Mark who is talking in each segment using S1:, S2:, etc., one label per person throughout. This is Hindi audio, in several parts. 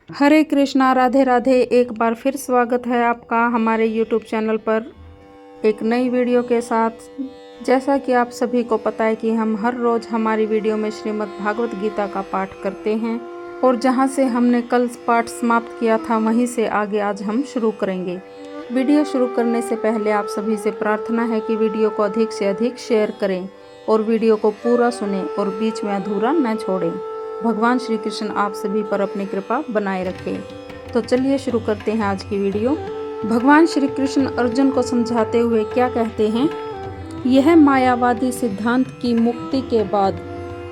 S1: हरे कृष्णा, राधे राधे। एक बार फिर स्वागत है आपका हमारे यूट्यूब चैनल पर एक नई वीडियो के साथ। जैसा कि आप सभी को पता है कि हम हर रोज़ हमारी वीडियो में श्रीमद् भागवत गीता का पाठ करते हैं और जहां से हमने कल पाठ समाप्त किया था वहीं से आगे आज हम शुरू करेंगे। वीडियो शुरू करने से पहले आप सभी से प्रार्थना है कि वीडियो को अधिक से अधिक शेयर करें और वीडियो को पूरा सुनें और बीच में अधूरा न छोड़ें। भगवान श्री कृष्ण आप सभी पर अपनी कृपा बनाए रखें। तो चलिए शुरू करते हैं आज की वीडियो। भगवान श्री कृष्ण अर्जुन को समझाते हुए क्या कहते हैं? यह मायावादी सिद्धांत की मुक्ति के बाद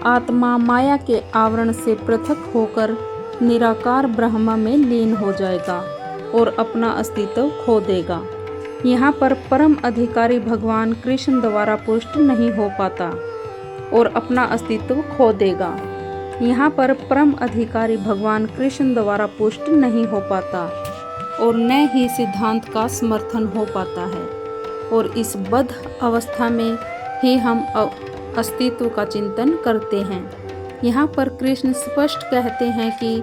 S1: आत्मा माया के आवरण से पृथक होकर निराकार ब्रह्म में लीन हो जाएगा और अपना अस्तित्व खो देगा। यहाँ पर परम अधिकारी भगवान कृष्ण द्वारा पुष्ट नहीं हो पाता और अपना अस्तित्व खो देगा। यहाँ पर परम अधिकारी भगवान कृष्ण द्वारा पुष्ट नहीं हो पाता और न ही सिद्धांत का समर्थन हो पाता है और इस बद्ध अवस्था में ही हम अस्तित्व का चिंतन करते हैं। यहाँ पर कृष्ण स्पष्ट कहते हैं कि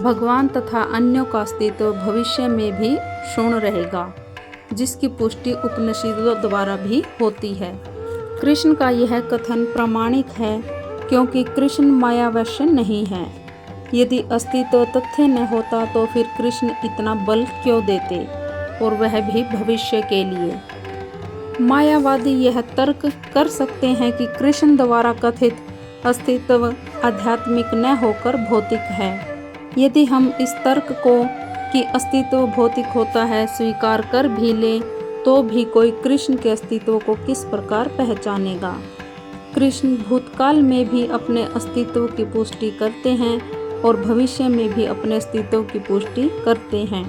S1: भगवान तथा अन्यों का अस्तित्व भविष्य में भी क्षुण्ण रहेगा, जिसकी पुष्टि उपनिषदों द्वारा भी होती है। कृष्ण का यह कथन प्रामाणिक है क्योंकि कृष्ण मायावश नहीं है। यदि अस्तित्व तथ्य न होता तो फिर कृष्ण इतना बल क्यों देते, और वह भी भविष्य के लिए। मायावादी यह तर्क कर सकते हैं कि कृष्ण द्वारा कथित अस्तित्व आध्यात्मिक न होकर भौतिक है। यदि हम इस तर्क को कि अस्तित्व भौतिक होता है स्वीकार कर भी ले तो भी कोई कृष्ण के अस्तित्व को किस प्रकार पहचानेगा? कृष्ण भूतकाल में भी अपने अस्तित्व की पुष्टि करते हैं और भविष्य में भी अपने अस्तित्व की पुष्टि करते हैं।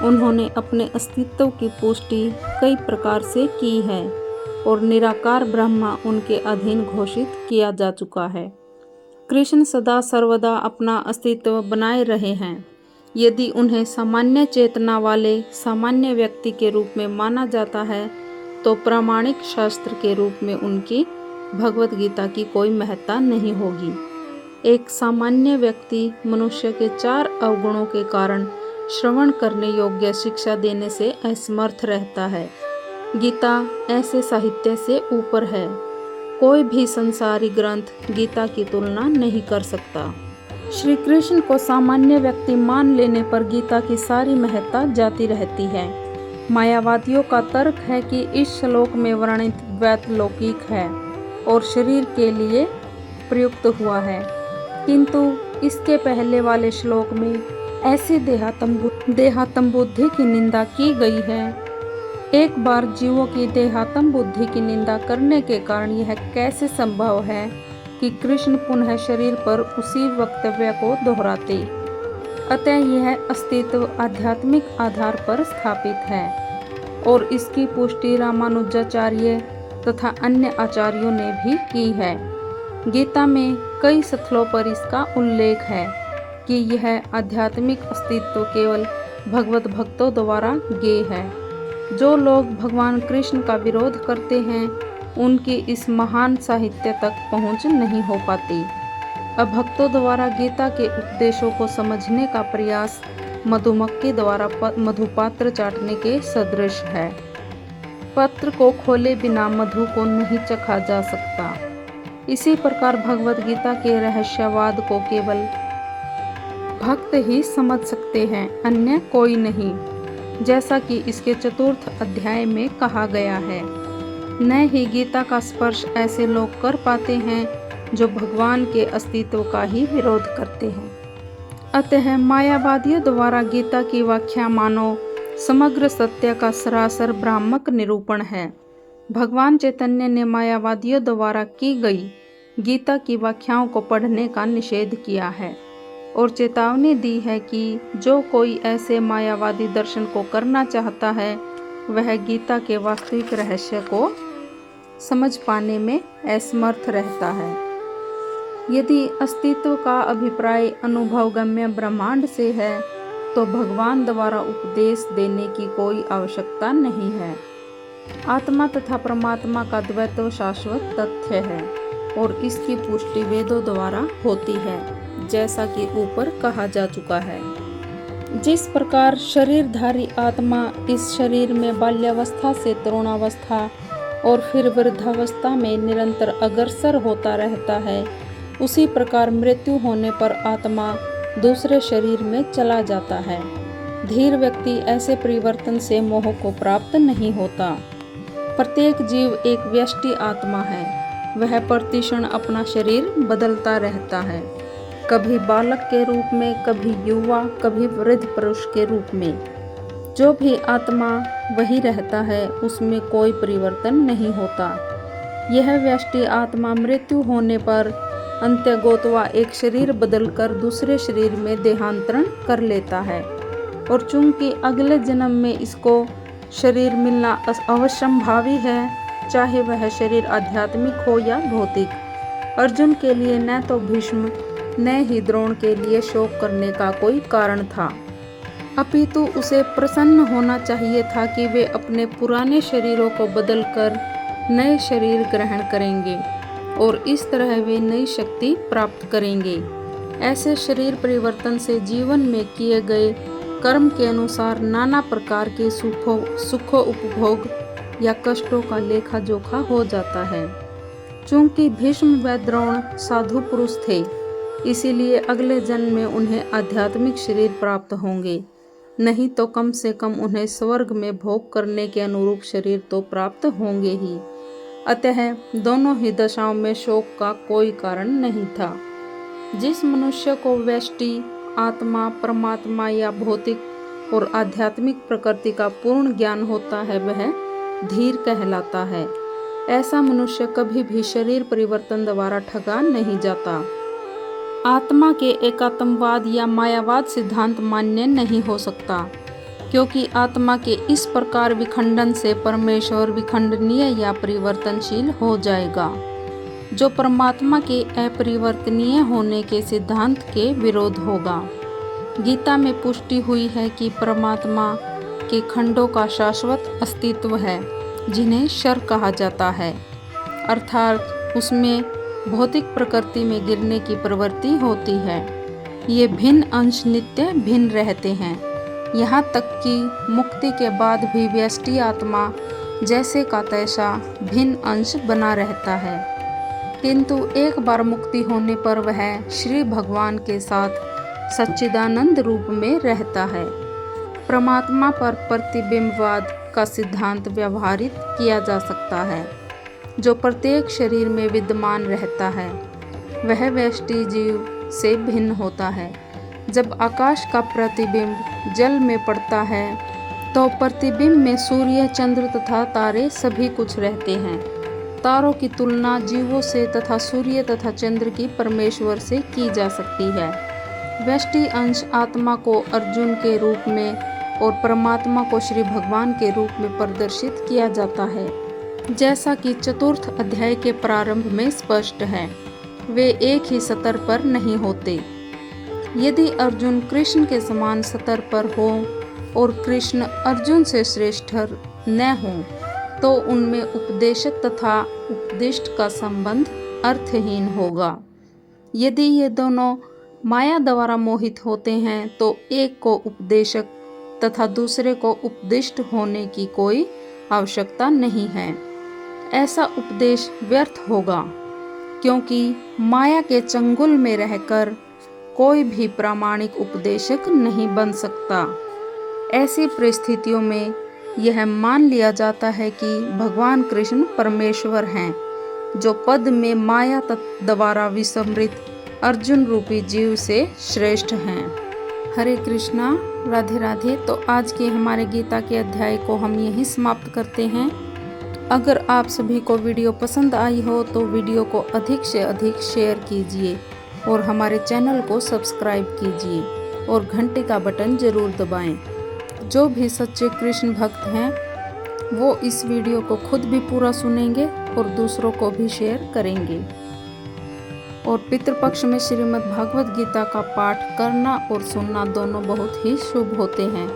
S1: उन्होंने अपने अस्तित्व की पुष्टि कई प्रकार से की है और निराकार ब्रह्म उनके अधीन घोषित किया जा चुका है। कृष्ण सदा सर्वदा अपना अस्तित्व बनाए रहे हैं। यदि उन्हें सामान्य चेतना वाले सामान्य व्यक्ति के रूप में माना जाता है तो प्रामाणिक शास्त्र के रूप में उनकी भगवत गीता की कोई महत्ता नहीं होगी। एक सामान्य व्यक्ति मनुष्य के 4 अवगुणों के कारण श्रवण करने योग्य शिक्षा देने से असमर्थ रहता है। गीता ऐसे साहित्य से ऊपर है। कोई भी संसारी ग्रंथ गीता की तुलना नहीं कर सकता। श्री कृष्ण को सामान्य व्यक्ति मान लेने पर गीता की सारी महत्ता जाती रहती है। मायावादियों का तर्क है कि इस श्लोक में वर्णित द्वैत लौकिक है और शरीर के लिए प्रयुक्त हुआ है, किंतु इसके पहले वाले श्लोक में ऐसी देहात्म बुद्धि की निंदा की गई है। एक बार जीवों की देहात्म बुद्धि की निंदा करने के कारण यह कैसे संभव है कि कृष्ण पुनः शरीर पर उसी वक्तव्य को दोहराते? अतः यह अस्तित्व आध्यात्मिक आधार पर स्थापित है और इसकी पुष्टि रामानुजाचार्य तथा अन्य आचार्यों ने भी की है। गीता में कई स्थलों पर इसका उल्लेख है कि यह आध्यात्मिक अस्तित्व केवल भगवत भक्तों द्वारा ज्ञेय है। जो लोग भगवान कृष्ण का विरोध करते हैं उनकी इस महान साहित्य तक पहुंच नहीं हो पाती। अभक्तों द्वारा गीता के उपदेशों को समझने का प्रयास मधुमक्खी द्वारा मधुपात्र चाटने के सदृश है। पत्र को खोले बिना मधु को नहीं चखा जा सकता। इसी प्रकार भगवत गीता के रहस्यवाद को केवल भक्त ही समझ सकते हैं, अन्य कोई नहीं, जैसा कि इसके 4th अध्याय में कहा गया है। न ही गीता का स्पर्श ऐसे लोग कर पाते हैं जो भगवान के अस्तित्व का ही विरोध करते हैं। अतः मायावादियों द्वारा गीता की व्याख्या मानो समग्र सत्य का सरासर भ्रामक निरूपण है। भगवान चैतन्य ने मायावादियों द्वारा की गई गीता की व्याख्याओं को पढ़ने का निषेध किया है और चेतावनी दी है कि जो कोई ऐसे मायावादी दर्शन को करना चाहता है वह गीता के वास्तविक रहस्य को समझ पाने में असमर्थ रहता है। यदि अस्तित्व का अभिप्राय अनुभवगम्य ब्रह्मांड से है तो भगवान द्वारा उपदेश देने की कोई आवश्यकता नहीं है। आत्मा तथा परमात्मा का द्वैत शाश्वत तथ्य है और इसकी पुष्टि वेदों द्वारा होती है, जैसा कि ऊपर कहा जा चुका है। जिस प्रकार शरीरधारी आत्मा इस शरीर में बाल्यावस्था से तरुणावस्था और फिर वृद्धावस्था में निरंतर अग्रसर होता रहता है, उसी प्रकार मृत्यु होने पर आत्मा दूसरे शरीर में चला जाता है। धीर व्यक्ति ऐसे परिवर्तन से मोह को प्राप्त नहीं होता। प्रत्येक जीव एक व्यष्टि आत्मा है। वह प्रतिक्षण अपना शरीर बदलता रहता है, कभी बालक के रूप में, कभी युवा, कभी वृद्ध पुरुष के रूप में। जो भी आत्मा वही रहता है, उसमें कोई परिवर्तन नहीं होता। यह व्यष्टि आत्मा मृत्यु होने पर अंत्यगोत्वा एक शरीर बदलकर दूसरे शरीर में देहांतरण कर लेता है, और चूंकि अगले जन्म में इसको शरीर मिलना अवश्यंभावी है, चाहे वह शरीर आध्यात्मिक हो या भौतिक। अर्जुन के लिए न तो भीष्म न ही द्रोण के लिए शोक करने का कोई कारण था, अपितु उसे प्रसन्न होना चाहिए था कि वे अपने पुराने शरीरों को बदलकर नए शरीर ग्रहण करेंगे और इस तरह वे नई शक्ति प्राप्त करेंगे। ऐसे शरीर परिवर्तन से जीवन में किए गए कर्म के अनुसार नाना प्रकार के सुखों उपभोग या कष्टों का लेखा जोखा हो जाता है। चूंकि भीष्म व द्रोण साधु पुरुष थे, इसीलिए अगले जन्म में उन्हें आध्यात्मिक शरीर प्राप्त होंगे, नहीं तो कम से कम उन्हें स्वर्ग में भोग करने के अनुरूप शरीर तो प्राप्त होंगे ही। अतः दोनों ही दशाओं में शोक का कोई कारण नहीं था। जिस मनुष्य को व्यष्टि आत्मा, परमात्मा या भौतिक और आध्यात्मिक प्रकृति का पूर्ण ज्ञान होता है, वह धीर कहलाता है। ऐसा मनुष्य कभी भी शरीर परिवर्तन द्वारा ठगा नहीं जाता। आत्मा के एकात्मवाद या मायावाद सिद्धांत मान्य नहीं हो सकता, क्योंकि आत्मा के इस प्रकार विखंडन से परमेश्वर विखंडनीय या परिवर्तनशील हो जाएगा, जो परमात्मा के अपरिवर्तनीय होने के सिद्धांत के विरोध होगा। गीता में पुष्टि हुई है कि परमात्मा के खंडों का शाश्वत अस्तित्व है, जिन्हें शर कहा जाता है, अर्थात उसमें भौतिक प्रकृति में गिरने की प्रवृत्ति होती है। ये भिन्न अंश नित्य भिन्न रहते हैं, यहाँ तक कि मुक्ति के बाद भी व्यष्टि आत्मा जैसे का तैसा भिन्न अंश बना रहता है, किंतु एक बार मुक्ति होने पर वह श्री भगवान के साथ सच्चिदानंद रूप में रहता है। परमात्मा पर प्रतिबिंबवाद का सिद्धांत व्यवहारित किया जा सकता है, जो प्रत्येक शरीर में विद्यमान रहता है। वह व्यष्टि जीव से भिन्न होता है। जब आकाश का प्रतिबिंब जल में पड़ता है, तो प्रतिबिंब में सूर्य, चंद्र तथा तारे सभी कुछ रहते हैं। तारों की तुलना जीवों से तथा सूर्य तथा चंद्र की परमेश्वर से की जा सकती है। व्यष्टि अंश आत्मा को अर्जुन के रूप में और परमात्मा को श्री भगवान के रूप में प्रदर्शित किया जाता है, जैसा कि चतुर्थ अध्याय के प्रारंभ में स्पष्ट है। वे एक ही स्तर पर नहीं होते। यदि अर्जुन कृष्ण के समान स्तर पर हो और कृष्ण अर्जुन से श्रेष्ठ न हो, तो उनमें उपदेशक तथा उपदिष्ट का संबंध अर्थहीन होगा। यदि ये दोनों माया द्वारा मोहित होते हैं, तो एक को उपदेशक तथा दूसरे को उपदिष्ट होने की कोई आवश्यकता नहीं है। ऐसा उपदेश व्यर्थ होगा, क्योंकि माया के चंगुल में रहकर कोई भी प्रामाणिक उपदेशक नहीं बन सकता। ऐसी परिस्थितियों में यह मान लिया जाता है कि भगवान कृष्ण परमेश्वर हैं, जो पद में माया द्वारा विस्मृत अर्जुन रूपी जीव से श्रेष्ठ हैं। हरे कृष्णा, राधे राधे। तो आज के हमारे गीता के अध्याय को हम यहीं समाप्त करते हैं। अगर आप सभी को वीडियो पसंद आई हो तो वीडियो को अधिक से अधिक शेयर कीजिए और हमारे चैनल को सब्सक्राइब कीजिए और घंटे का बटन ज़रूर दबाएं। जो भी सच्चे कृष्ण भक्त हैं वो इस वीडियो को खुद भी पूरा सुनेंगे और दूसरों को भी शेयर करेंगे। और पितृपक्ष में श्रीमद् भागवत गीता का पाठ करना और सुनना दोनों बहुत ही शुभ होते हैं,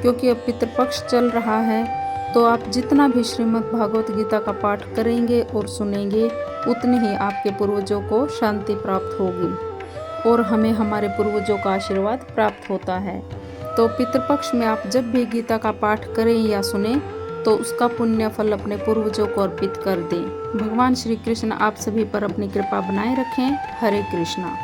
S1: क्योंकि अब पितृपक्ष चल रहा है। तो आप जितना भी श्रीमद् भागवत गीता का पाठ करेंगे और सुनेंगे, उतनी ही आपके पूर्वजों को शांति प्राप्त होगी और हमें हमारे पूर्वजों का आशीर्वाद प्राप्त होता है। तो पितृपक्ष में आप जब भी गीता का पाठ करें या सुने तो उसका पुण्य फल अपने पूर्वजों को अर्पित कर दें। भगवान श्री कृष्ण आप सभी पर अपनी कृपा बनाए रखें। हरे कृष्णा।